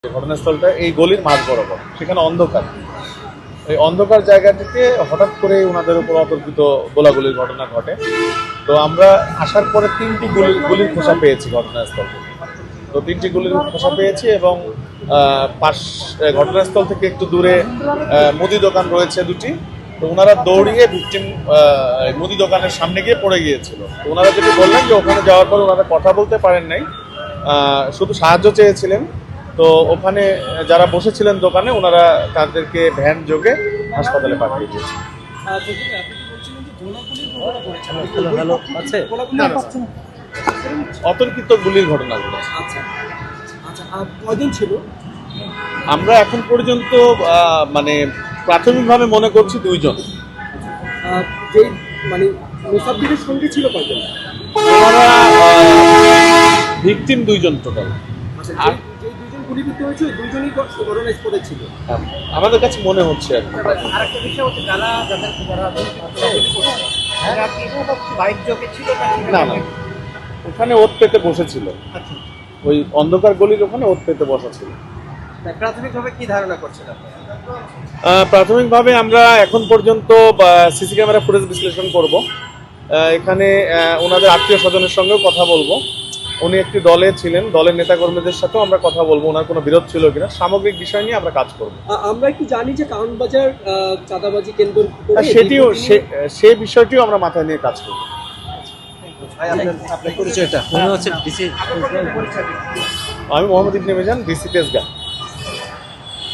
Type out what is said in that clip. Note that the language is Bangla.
ঘটনাস্থলটা এই গলির মাঝ বরাবর, সেখানে অন্ধকার। এই অন্ধকার জায়গাটিতে হঠাৎ করে ওনাদের উপর অতর্কিত গোলাগুলির ঘটনা ঘটে। তো আমরা আসার পরে তিনটি গুলির খোসা পেয়েছি ঘটনাস্থল থেকে। তো তিনটি গুলির খোসা পেয়েছি এবং ঘটনাস্থল থেকে একটু দূরে মুদি দোকান রয়েছে দুটি। তো ওনারা দৌড়িয়ে ভিকটিম মুদি দোকানের সামনে গিয়ে পড়ে গিয়েছিল। তো ওনারা যেটি বললেন যে ওখানে যাওয়ার পর ওনারা কথা বলতে পারেন নাই, শুধু সাহায্য চেয়েছিলেন। তো ওখানে যারা বসেছিলেন দোকানে ওনারা তাদেরকে ভ্যান যোগে হাসপাতালে পাঠিয়ে দিয়েছে। অতর্কিত গুলির ঘটনা ঘটেছে। আমরা এখন পর্যন্ত মানে প্রাথমিকভাবে মনে করছি দুইজন। মুসাফিরের সঙ্গে ছিল কয়জন? ওনারা ভিকটিম দুইজন টোটাল। আর গুলিবিদ্ধ হয়েছে দুইজনই ঘটনাস্থলে ছিল আমাদের কাছে মনে হচ্ছে। আরেকটা বিষয় হচ্ছে না না, ওখানে ওত পেতে বসেছিল। ওই অন্ধকার গলির ওখানে ওত পেতে বসা ছিল। প্রাথমিকভাবে কি ধারণা করছেন আপনারা? প্রাথমিকভাবে আমরা এখন পর্যন্ত সিসি ক্যামেরা ফুটেজ বিশ্লেষণ করব। এখানে ওনাদের আত্মীয় স্বজনের সঙ্গেও কথা বলবো। উনি একটি দলে ছিলেন, দলের নেতাকর্মীদের সাথেও আমরা কথা বলবো, ওনার কোনো বিরোধ ছিল কিনা, সামগ্রিক বিষয় নিয়ে আমরা কাজ করব। আমরা একটু জানি যে কারণবাজার চাঁদাবাজি কেন্দ্র সেটিও সে বিষয়টিও আমরা মাথায় নিয়ে কাজ করব। আপনার পরিচয়টা মনে হচ্ছে আমি মোহাম্মদ ইবনে মিজান, ডিসি তেজগাঁ।